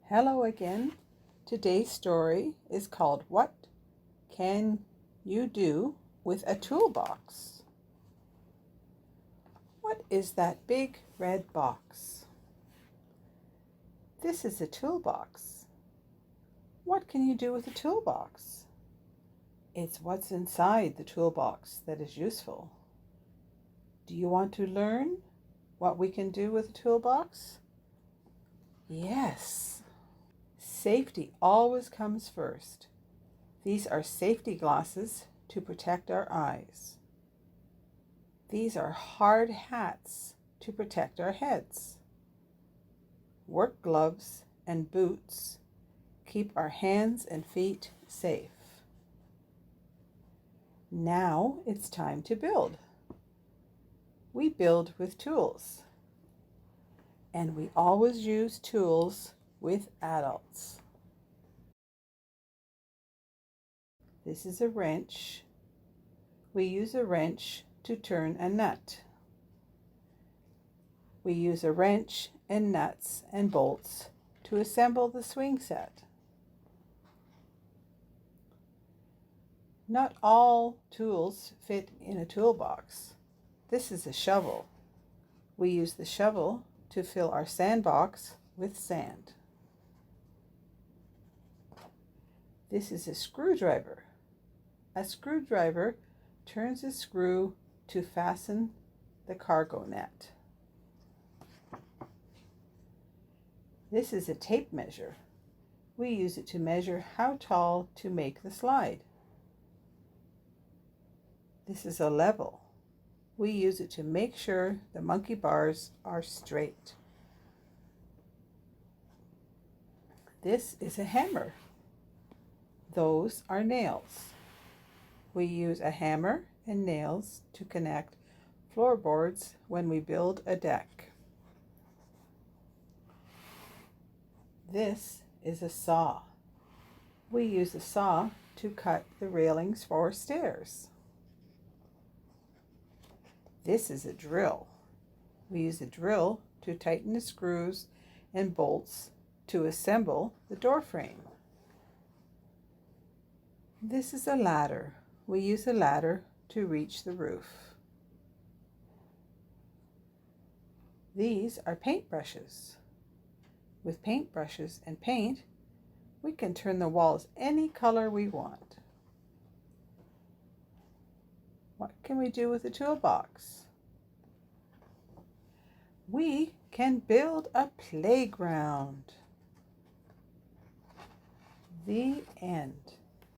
Hello again. Today's story is called What Can You Do with a Toolbox? What is that big red box? This is a toolbox. What can you do with a toolbox? It's what's inside the toolbox that is useful. Do you want to learn what we can do with a toolbox? Yes. Safety always comes first. These are safety glasses to protect our eyes. These are hard hats to protect our heads. Work gloves and boots keep our hands and feet safe. Now it's time to build. We build with tools, and we always use tools with adults. This is a wrench. We use a wrench to turn a nut. We use a wrench and nuts and bolts to assemble the swing set. Not all tools fit in a toolbox. This is a shovel. We use the shovel to fill our sandbox with sand. This is a screwdriver. A screwdriver turns a screw to fasten the cargo net. This is a tape measure. We use it to measure how tall to make the slide. This is a level. We use it to make sure the monkey bars are straight. This is a hammer. Those are nails. We use a hammer and nails to connect floorboards when we build a deck. This is a saw. We use a saw to cut the railings for stairs. This is a drill. We use a drill to tighten the screws and bolts to assemble the door frame. This is a ladder. We use a ladder to reach the roof. These are paintbrushes. With paintbrushes and paint, we can turn the walls any color we want. What can we do with a toolbox? We can build a playground. The end.